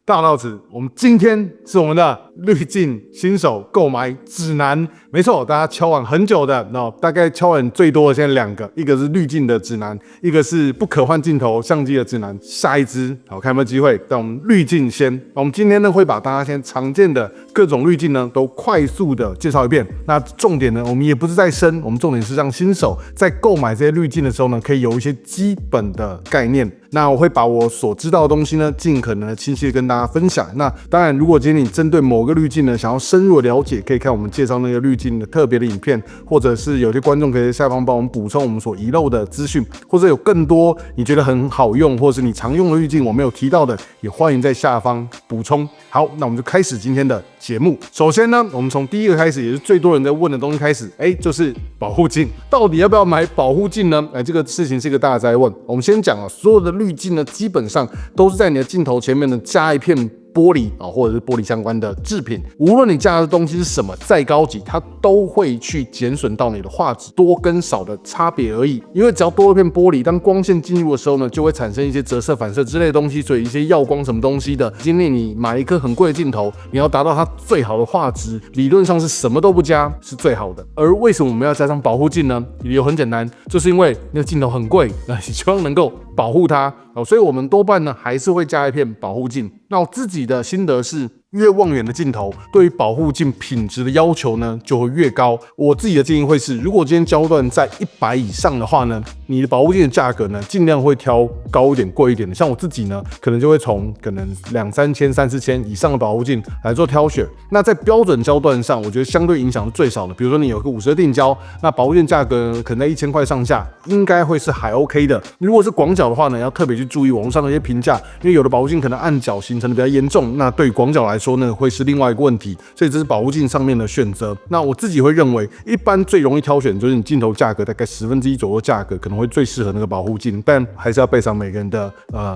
大到此，我们今天是我们的滤镜新手购买指南。没错，大家敲碗很久的，大概敲碗最多的现在2个，一个是滤镜的指南，一个是不可换镜头相机的指南。下一支好看有没有机会？但我们滤镜先。我们今天呢会把大家现在常见的各种滤镜呢都快速的介绍一遍。那重点呢，我们也不是在深，我们重点是让新手在购买这些滤镜的时候呢，可以有一些基本的概念。那我会把我所知道的东西呢，尽可能的清晰的跟大家分享。那当然，如果今天你针对某个滤镜呢，想要深入的了解，可以看我们介绍那个滤镜的特别的影片，或者是有些观众可以在下方帮我们补充我们所遗漏的资讯，或者有更多你觉得很好用，或者是你常用的滤镜我没有提到的，也欢迎在下方补充。好，那我们就开始今天的节目。首先呢，我们从第一个开始，也是最多人在问的东西开始，就是保护镜。到底要不要买保护镜呢？这个事情是一个大哉问。我们先讲所有的滤镜呢，基本上都是在你的镜头前面呢加一片玻璃或者是玻璃相关的制品，无论你加的东西是什么，再高级，它都会去减损到你的画质，多跟少的差别而已。因为只要多一片玻璃，当光线进入的时候呢，就会产生一些折射、反射之类的东西，所以一些耀光什么东西的，今天你买一颗很贵的镜头，你要达到它最好的画质，理论上是什么都不加是最好的。而为什么我们要加上保护镜呢？理由很简单，就是因为那个镜头很贵，那你希望能够保护它。所以我们多半呢还是会加一片保护镜。那我自己的心得是，越望远的镜头对于保护镜品质的要求呢就会越高。我自己的建议会是，如果今天焦段在100以上的话呢，你的保护镜的价格呢尽量会挑高一点、贵一点的。像我自己呢，可能就会从可能2-3千、3-4千以上的保护镜来做挑选。那在标准焦段上，我觉得相对影响是最少的。比如说你有个50定焦，那保护镜价格可能在1000块上下，应该会是还 OK 的。如果是广角的话呢，要特别去注意网络上的一些评价，因为有的保护镜可能暗角形成的比较严重，那对于广角来说呢，会是另外一个问题。所以这是保护镜上面的选择。那我自己会认为，一般最容易挑选就是你镜头价格大概1/10左右价格，可能会最适合那个保护镜，但还是要备上每个人的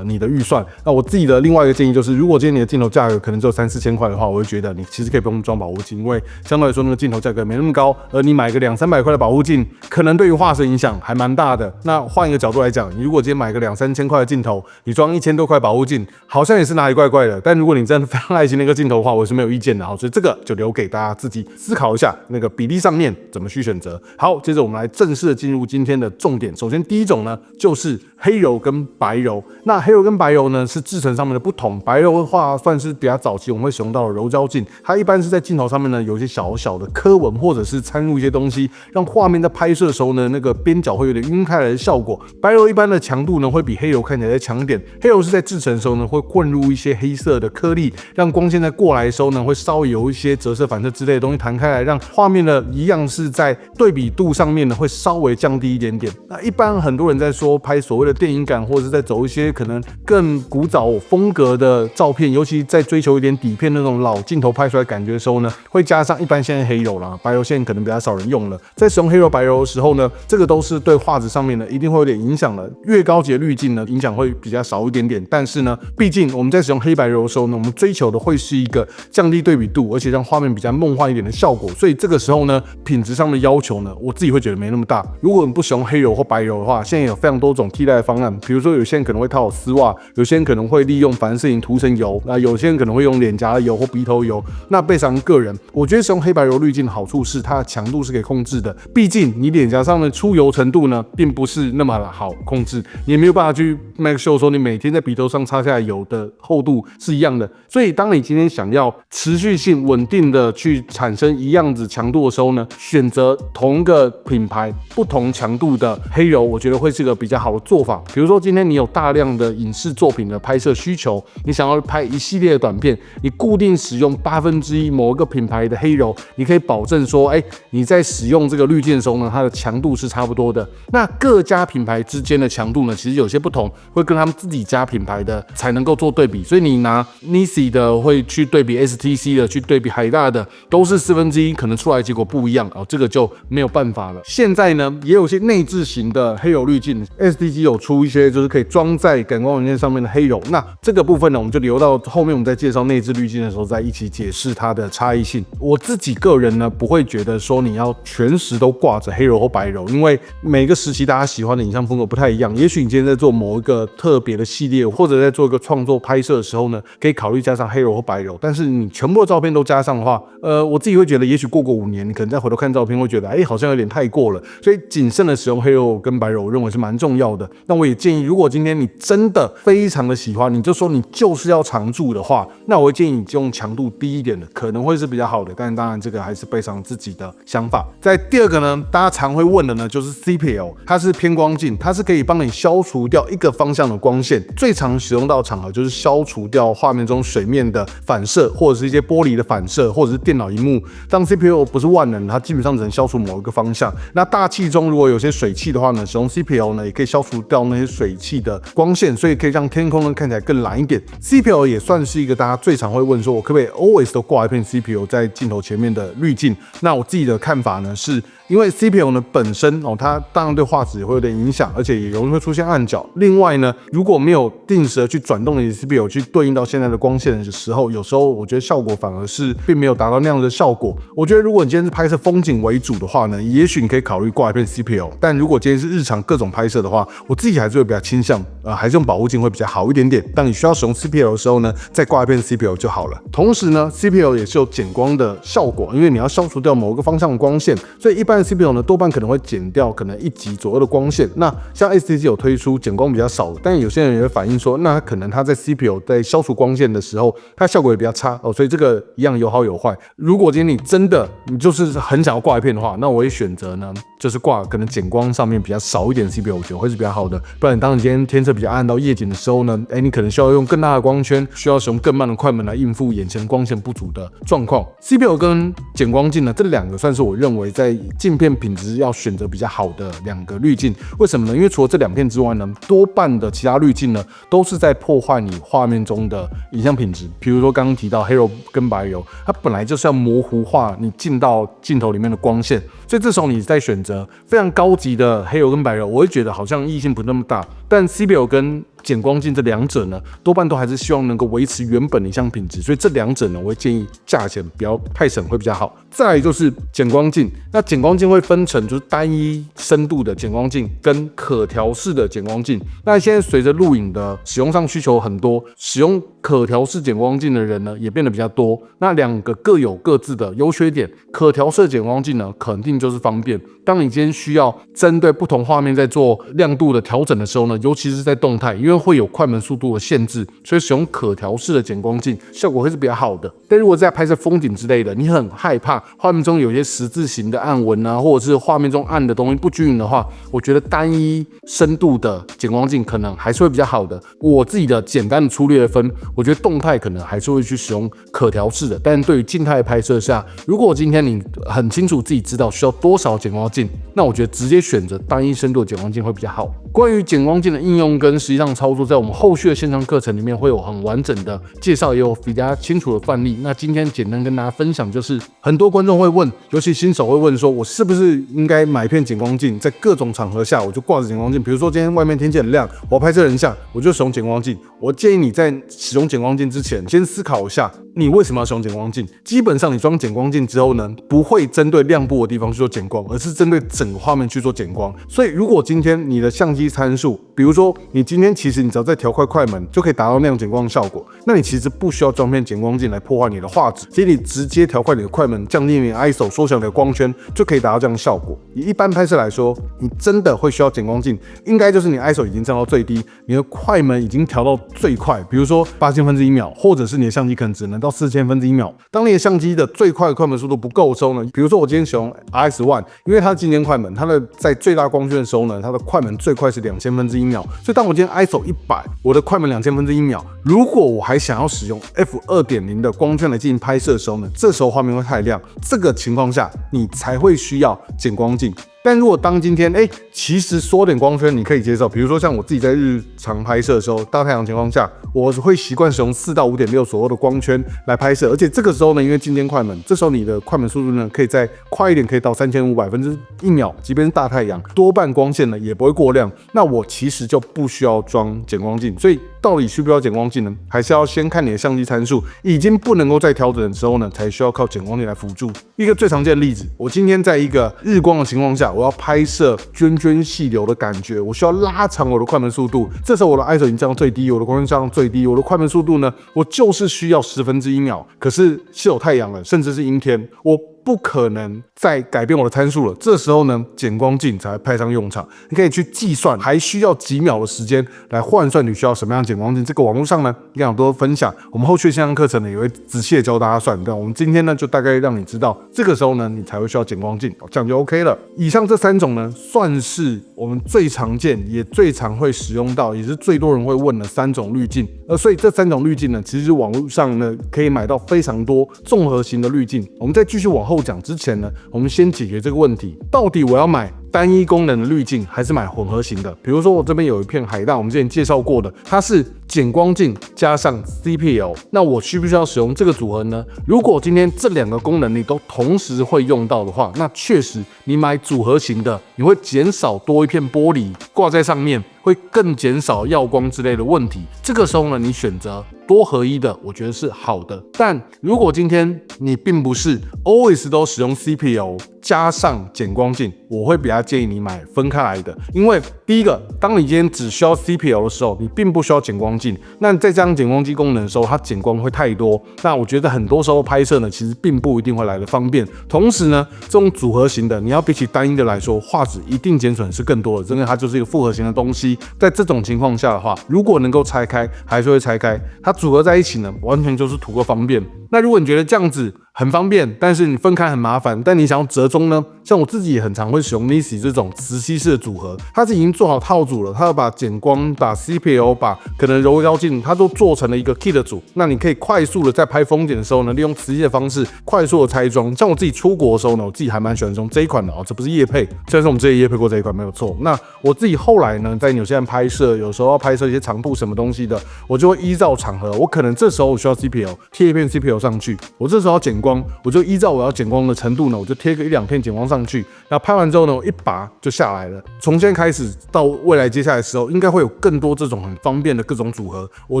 你的预算。那我自己的另外一个建议就是，如果今天你的镜头价格可能只有3-4千块的话，我会觉得你其实可以不用装保护镜，因为相对来说那个镜头价格没那么高，而你买个200-300块的保护镜，可能对于画质影响还蛮大的。那换一个角度来讲，你如果今天买个2-3千块的镜头，你装1000多块保护镜，好像也是哪里怪怪的。但如果你真的非常爱惜那个镜头的话，我是没有意见的。好，所以这个就留给大家自己思考一下，那个比例上面怎么去选择。好，接着我们来正式的进入今天的重点。首先第一种呢，就是黑柔跟白柔。那黑柔跟白柔呢是制程上面的不同。白柔的话算是比较早期我们会使用到的柔焦镜，它一般是在镜头上面呢有一些小小的刻纹，或者是掺入一些东西，让画面在拍摄的时候呢，那个边角会有点晕开来的效果。白柔一般的强度呢会比黑柔看起来再强一点。黑柔是在制程的时候呢会混入一些黑色的颗粒，让光线在过来的时候呢会稍微有一些折射、反射之类的东西弹开来，让画面呢一样是在对比度上面呢会稍微降低一点点。那一般很多人在说拍所谓的电影感，或者是在走一些可能更古早风格的照片，尤其在追求一点底片那种老镜头拍出来感觉的时候呢，会加上一般现在黑柔啦，白柔现在可能比较少人用了。在使用黑柔、白柔的时候呢，这个都是对画质上面呢一定会有点影响的。越高级的滤镜呢，影响会比较少一点点。但是呢，毕竟我们在使用黑白柔的时候呢，我们追求的会是一个降低对比度，而且让画面比较梦幻一点的效果。所以这个时候呢，品质上的要求呢，我自己会觉得没那么大。如果你不使用黑柔或白柔的话，现在有非常多种替代的方案。比如说有些人可能会套丝袜，有些人可能会利用反射镜涂层油，那有些人可能会用脸颊的油或鼻头油。那备上个人，我觉得使用黑白柔滤镜的好处是它的强度是可以控制的。毕竟你脸颊上的出油程度呢，并不是那么好控制，你也没有办法去 make sure 说你每天在鼻头上擦下来油的厚度是一样的。所以当你今天想要持续性稳定的去产生一样子强度的时候呢，选择同一个品牌不同强度的黑柔，我觉得会是个比较好的做法。比如说今天你有大量的影视作品的拍摄需求，你想要拍一系列的短片，你固定使用1/8某一个品牌的黑柔，你可以保证说，你在使用这个滤镜的时候呢，它的强度是差不多的。那各家品牌之间的强度呢，其实有些不同，会跟他们自己家品牌的才能够做对比。所以你拿 Nisi 的会去对比 STC 的，去对比海大的，都是1/4，可能出来的结果不一样这个就没有办法了。现在呢，也有些内置型的黑柔滤镜 ，STC 有出一些就是可以装在感光元件上面的黑柔。那这个部分呢，我们就留到后面我们在介绍内置滤镜的时候再一起解释它的差异性。我自己个人呢，不会觉得说你要全时都挂着黑柔或白柔，因为每个时期大家喜欢的影像风格不太一样。也许你今天在做某一个特别的系列，或者在做一个创作拍摄的时候呢，可以考虑加上黑柔或白柔。但是你全部的照片都加上的话，我自己会觉得，也许过个5年，你可能再回头看照片会觉得，好像有点太过了。所以谨慎的使用黑柔跟白柔，我认为是蛮重要的。那我也建议，如果今天你真的非常的喜欢，你就说你就是要常驻的话，那我会建议你用强度低一点的，可能会是比较好的。但当然这个还是背上自己的想法。在第二个呢，大家常会问的呢，就是 CPL， 它是偏光镜，它是可以帮你消除掉一个方向的光线。最常使用到的场合就是消除掉画面中水面的反射，或者是一些玻璃的反射，或者是电脑萤幕。当 CPL 不是万能，它基本上只能消除某一个方向。那大气中如果有些水汽的话呢，使用 CPL 呢，也可以消除掉那些水汽的光线，所以可以让天空呢看起来更蓝一点。CPL 也算是一个大家最常会问说，我可不可以 always 都挂一片 CPL 在镜头前面的滤镜？那我自己的看法呢，是因为 CPL 呢本身它当然对画质也会有点影响，而且也容易会出现暗角。另外呢，如果没有定时的去转动你的 CPL 去对应到现在的光线的时候，有时候我觉得效果反而是并没有达到那样的效果。我觉得如果你今天是拍摄风景为主的话呢，也许你可以考虑挂一片 CPL。但如果今天是日常各种拍摄的话，我自己还是会比较倾向还是用保护镜会比较好一点点。当你需要使用 CPL 的时候呢，再挂一片 CPL 就好了。同时呢 ，CPL 也是有减光的效果，因为你要消除掉某个方向的光线，所以一般的 CPL 呢多半可能会减掉可能1级左右的光线。那像 STC 有推出减光比较少的，但有些人也会反映说，那可能他在 CPL 在消除光线的时候，它效果也比较差所以这个一样有好有坏。如果今天你真的你就是很想要挂一片的话，那我也选择呢，就是挂可能减光上面比较少一点的 CPL， 我觉得会是比较好的。不然当你今天天色比较暗到夜景的时候呢，你可能需要用更大的光圈，需要使用更慢的快门来应付眼前光线不足的状况。CPL 跟减光镜呢，这2个算是我认为在镜片品质要选择比较好的2个滤镜。为什么呢？因为除了这2片之外呢，多半的其他滤镜呢，都是在破坏你画面中的影像品质。比如说刚刚提到黑柔跟白柔，它本来就是要模糊化你进到镜头里面的光线，所以这时候你在选择非常高级的黑柔跟白柔，我会觉得好像意义性不那么大。但 CPL 跟减光镜这2者呢，多半都还是希望能够维持原本的影像品质，所以这2者呢，我会建议价钱不要太省会比较好。再来就是减光镜，那减光镜会分成就是单一深度的减光镜跟可调式的减光镜。那现在随着录影的使用上需求很多，使用可调式减光镜的人呢也变得比较多。那2个各有各自的优缺点。可调式减光镜呢，肯定就是方便。当你今天需要针对不同画面在做亮度的调整的时候呢，尤其是在动态，因为会有快门速度的限制，所以使用可调式的减光镜效果会是比较好的。但如果在拍摄风景之类的，你很害怕画面中有些十字形的暗纹啊，或者是画面中暗的东西不均匀的话，我觉得单一深度的减光镜可能还是会比较好的。我自己的简单的粗略的分，我觉得动态可能还是会去使用可调式的，但对于静态拍摄下，如果今天你很清楚自己知道需要多少减光镜，那我觉得直接选择单一深度的减光镜会比较好。关于减光镜的应用跟实际上操作，在我们后续的线上课程里面会有很完整的介绍，也有比较清楚的范例。那今天简单跟大家分享，就是很多观众会问，尤其新手会问说，我是不是应该买一片减光镜，在各种场合下我就挂着减光镜，比如说今天外面天气很亮，我要拍摄人像，我就使用减光镜。我建议你在使用减光镜之前，先思考一下你为什么要使用减光镜。基本上你装减光镜之后呢，不会针对亮部的地方去做减光，而是针对整个画面去做减光。所以如果今天你的相机参数，比如说你今天其实你只要再调快门就可以达到那样减光的效果，那你其实不需要装片减光镜来破坏你的画质，其实你直接调快你的快门，降低你的 ISO， 缩小你的光圈，就可以达到这样的效果。以一般拍摄来说，你真的会需要减光镜，应该就是你 ISO 已经降到最低，你的快门已经调到最快，比如说8000分之1秒，或者是你的相机可能只能到4000分之1秒。当你的相机的最快的快门速度不够的时候呢，比如说我今天使用 RS1， 因为它是经典快门，它的在最大光圈的时候呢，它的快门最快是2000分之1秒，所以当我今天 ISO 100，我的快门2000分之1秒，如果我还想要使用 F2.0 的光圈来进行拍摄的时候呢，这时候画面会太亮，这个情况下你才会需要减光镜。但如果当今天其实缩点光圈你可以接受，比如说像我自己在日常拍摄的时候，大太阳情况下，我会习惯使用4到5.6左右的光圈来拍摄，而且这个时候呢，因为进阶快门，这时候你的快门速度呢可以再快一点，可以到3500分之1秒，即便是大太阳，多半光线呢也不会过亮，那我其实就不需要装减光镜。所以到底需不需要减光镜呢？还是要先看你的相机参数已经不能够再调整的时候呢，才需要靠减光镜来辅助。一个最常见的例子，我今天在一个日光的情况下，我要拍摄涓涓细流的感觉，我需要拉长我的快门速度，这时候我的 ISO 已经降到最低，我的光圈降到最低，我的快门速度呢，我就是需要1/10秒。可是有太阳了，甚至是阴天，我不可能再改变我的参数了，这时候呢，减光镜才会派上用场。你可以去计算，还需要几秒的时间来换算你需要什么样的减光镜。这个网络上呢，应该有很多分享，我们后续线上课程呢也会仔细的教大家算。但我们今天呢，就大概让你知道，这个时候呢，你才会需要减光镜，这样就 OK 了。以上这3种呢，算是我们最常见，也最常会使用到，也是最多人会问的3种滤镜。所以这3种滤镜呢，其实网络上呢可以买到非常多综合型的滤镜。我们再继续往后讲之前呢，我们先解决这个问题：到底我要买单一功能的滤镜，还是买混合型的？比如说我这边有一片海大，我们之前介绍过的，它是减光镜加上 CPL， 那我需不需要使用这个组合呢？如果今天这2个功能你都同时会用到的话，那确实你买组合型的，你会减少多一片玻璃挂在上面，会更减少耀光之类的问题。这个时候呢，你选择多合一的，我觉得是好的。但如果今天你并不是 always 都使用 CPL 加上减光镜，我会比较建议你买分开来的。因为第一个，当你今天只需要 CPL 的时候，你并不需要减光镜。那再加上减光机功能的时候，它减光会太多。那我觉得很多时候拍摄呢，其实并不一定会来得方便。同时呢，这种组合型的，你要比起单一的来说，画质一定减损是更多的，因为它就是一个复合型的东西。在这种情况下的话，如果能够拆开，还是会拆开。它组合在一起呢，完全就是图个方便。那如果你觉得这样子很方便，但是你分开很麻烦，但你想要折中呢？像我自己也很常会使用 Nisi 这种磁吸式的组合，它是已经做好套组了，它要把减光、把 CPL、把可能柔焦镜，它都做成了一个 kit 组。那你可以快速的在拍风景的时候呢，利用磁吸的方式快速的拆装。像我自己出国的时候呢，我自己还蛮喜欢用这一款的哦，这不是业配，虽然说我们之前业配过这一款没有错。那我自己后来呢，在纽西兰拍摄，有时候要拍摄一些长布什么东西的，我就会依照场合，我可能这时候我需要 CPL， 贴一片 CPL 上去。我这时候要减光，我就依照我要减光的程度呢，我就贴个1-2片减光上去。然后拍完之后呢，我一拔就下来了。从现在开始到未来接下来的时候，应该会有更多这种很方便的各种组合。我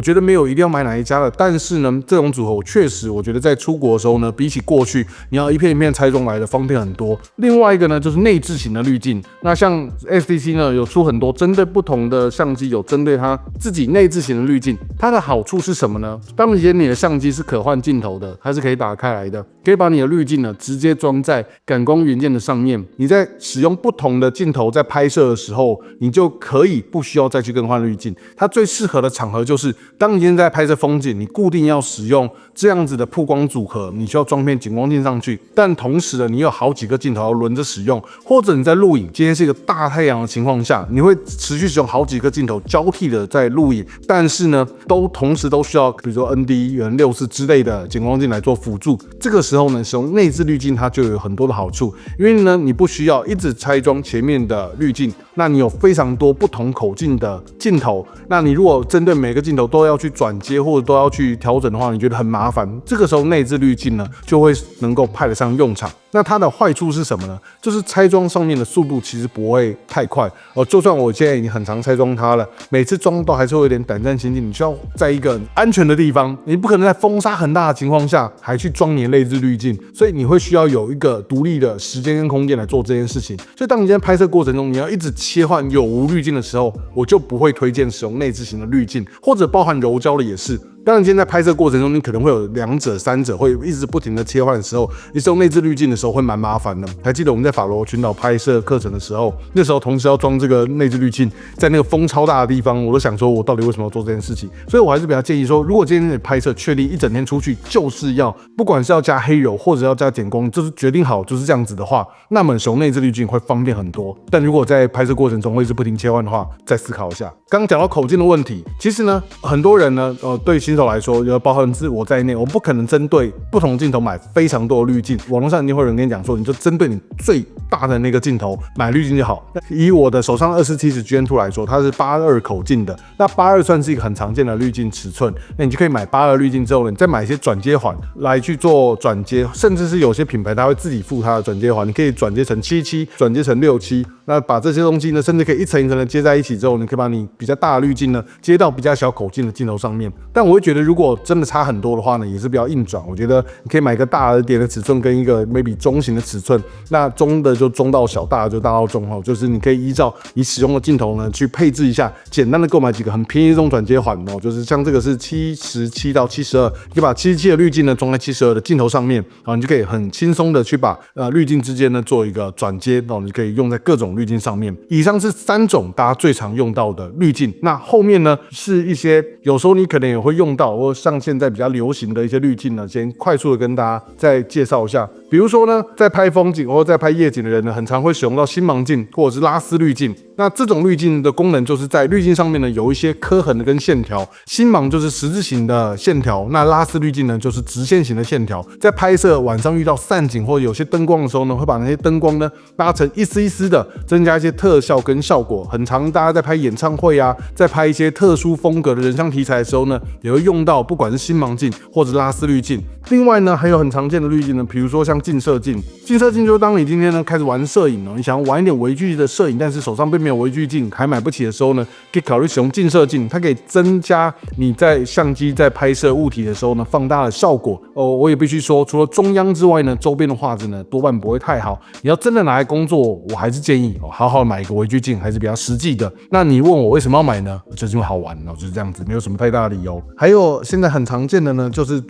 觉得没有一定要买哪一家的，但是呢，这种组合我确实我觉得在出国的时候呢，比起过去你要一片一片拆装来的方便很多。另外一个呢，就是内置型的滤镜。那像 SDC 呢，有出很多针对不同的相机，有针对它自己内置型的滤镜。它的好处是什么呢？当你的相机是可换镜头的，它是可以打开来的，可以把你的滤镜呢直接装在感光元件的上面。你在使用不同的镜头在拍摄的时候，你就可以不需要再去更换滤镜。它最适合的场合就是，当你今天在拍摄风景，你固定要使用这样子的曝光组合，你需要装片减光镜上去。但同时呢，你有好几个镜头要轮着使用，或者你在录影，今天是一个大太阳的情况下，你会持续使用好几个镜头交替的在录影，但是呢，同时都需要，比如说 ND 原64之类的减光镜来做辅助。这个时候呢，使用内置滤镜它就有很多的好处，因为呢，你不需要一直拆装前面的滤镜，那你有非常多不同口径的镜头，那你如果针对每个镜头都要去转接或者都要去调整的话，你觉得很麻烦。这个时候内置滤镜呢，就会能够派得上用场。那它的坏处是什么呢？就是拆装上面的速度其实不会太快就算我现在已经很常拆装它了，每次装都还是会有点胆战心惊。你需要在一个安全的地方，你不可能在风沙很大的情况下还去装你的内置滤镜，所以你会需要有一个独立的时间跟空间来做这件事情。所以当你今天拍摄过程中，你要一直切换有无滤镜的时候，我就不会推荐使用内置型的滤镜，或者包含柔焦的也是。当然，今天在拍摄过程中，你可能会有2者、3者会一直不停的切换的时候，你使用内置滤镜的时候会蛮麻烦的。还记得我们在法罗群岛拍摄课程的时候，那时候同时要装这个内置滤镜，在那个风超大的地方，我都想说，我到底为什么要做这件事情？所以我还是比较建议说，如果今天你拍摄确定一整天出去就是要，不管是要加黑柔或者要加减光，就是决定好就是这样子的话，那么使用内置滤镜会方便很多。但如果在拍摄过程中会是不停切换的话，再思考一下。刚刚讲到口径的问题，其实呢，很多人呢，对新新手来说，包含自我在内，我不可能针对不同镜头买非常多的滤镜。网络上一定会有人跟你讲说，你就针对你最大的那个镜头买滤镜就好。以我的手上2470 GN2 来说，它是82口径的，那82算是一个很常见的滤镜尺寸，那你就可以买82滤镜之后呢，你再买一些转接环来去做转接，甚至是有些品牌它会自己附它的转接环，你可以转接成77，转接成67，那把这些东西呢，甚至可以一层一层的接在一起之后，你可以把你比较大的滤镜呢接到比较小口径的镜头上面。但我会觉得，如果真的差很多的话呢，也是比较硬转。我觉得你可以买一个大一点的尺寸跟一个 maybe 中型的尺寸，那中的就中到小，大的就大到中，就是你可以依照你使用的镜头呢去配置一下，简单的购买几个很便宜的这种转接环哦，就是像这个是77到72，你可以把77的滤镜呢装在72的镜头上面，然后你就可以很轻松的去把滤镜之间呢做一个转接，然后你可以用在各种滤镜上面。以上是3种大家最常用到的滤镜，那后面呢是一些有时候你可能也会用到，或像现在比较流行的一些滤镜呢，先快速的跟大家再介绍一下。比如说呢，在拍风景或者在拍夜景的人呢，很常会使用到星芒镜或者是拉丝滤镜。那这种滤镜的功能就是在滤镜上面呢有一些刻痕的跟线条，星芒就是十字形的线条，那拉丝滤镜呢就是直线型的线条。在拍摄晚上遇到散景或者有些灯光的时候呢，会把那些灯光呢拉成一丝一丝的，增加一些特效跟效果。很常大家在拍演唱会啊，在拍一些特殊风格的人像题材的时候呢，也会用到不管是星芒镜或者拉丝滤镜。另外呢，还有很常见的滤镜呢，比如说像近摄镜。近摄镜就是当你今天呢开始玩摄影你想要玩一点微距的摄影，但是手上并没有微距镜，还买不起的时候呢，可以考虑使用近摄镜，它可以增加你在相机在拍摄物体的时候呢放大的效果。我也必须说，除了中央之外呢，周边的画质呢多半不会太好。你要真的拿来工作，我还是建议好好买一个微距镜，还是比较实际的。那你问我为什么要买呢？就是因为好玩就是这样子，没有什么太大的理由。还有现在很常见的呢，就是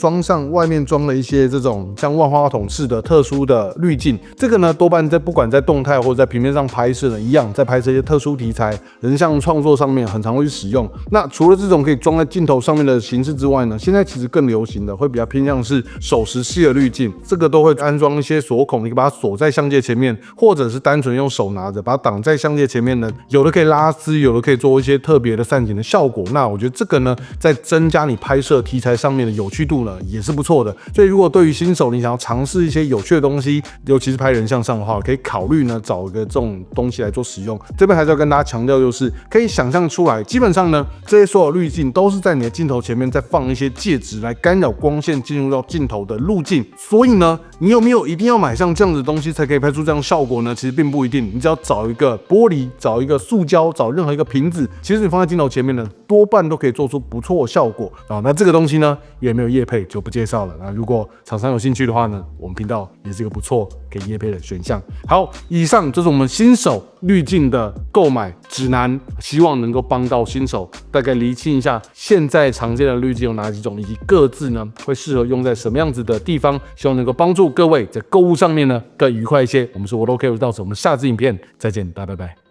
外面装了一些这种像万花筒式的特殊的滤镜，这个呢多半不管在动态或者在平面上拍摄呢，一样在拍摄一些特殊题材、人像创作上面很常会去使用。那除了这种可以装在镜头上面的形式之外呢，现在其实更流行的会比较偏向是手持式的滤镜，这个都会安装一些锁孔，你可以把它锁在相机前面，或者是单纯用手拿着把它挡在相机前面呢，有的可以拉丝，有的可以做一些特别的散景的效果。那我觉得这个呢，在增加你拍摄题材上面的有趣度呢，也是不错的。所以如果对于新手你想要尝试一些有趣的东西，尤其是拍人像上的话，可以考虑呢找一个这种东西来做使用。这边还是要跟大家强调，就是可以想象出来，基本上呢，这些所有滤镜都是在你的镜头前面再放一些介质来干扰光线进入到镜头的路径。所以呢，你有没有一定要买像这样子的东西才可以拍出这样的效果呢？其实并不一定，你只要找一个玻璃，找一个塑胶，找任何一个瓶子，其实你放在镜头前面呢，多半都可以做出不错的效果那这个东西呢，也没有业配就不介绍了。那如果厂商有兴趣的话呢，我们频道也是一个不错可以业配的选项。好，以上就是我们新手滤镜的购买指南，希望能够帮到新手大概厘清一下现在常见的滤镜有哪几种，以及各自呢会适合用在什么样子的地方，希望能够帮助各位在购物上面呢更愉快一些。我们是我都可以到此，我们下支影片再见，大家拜拜。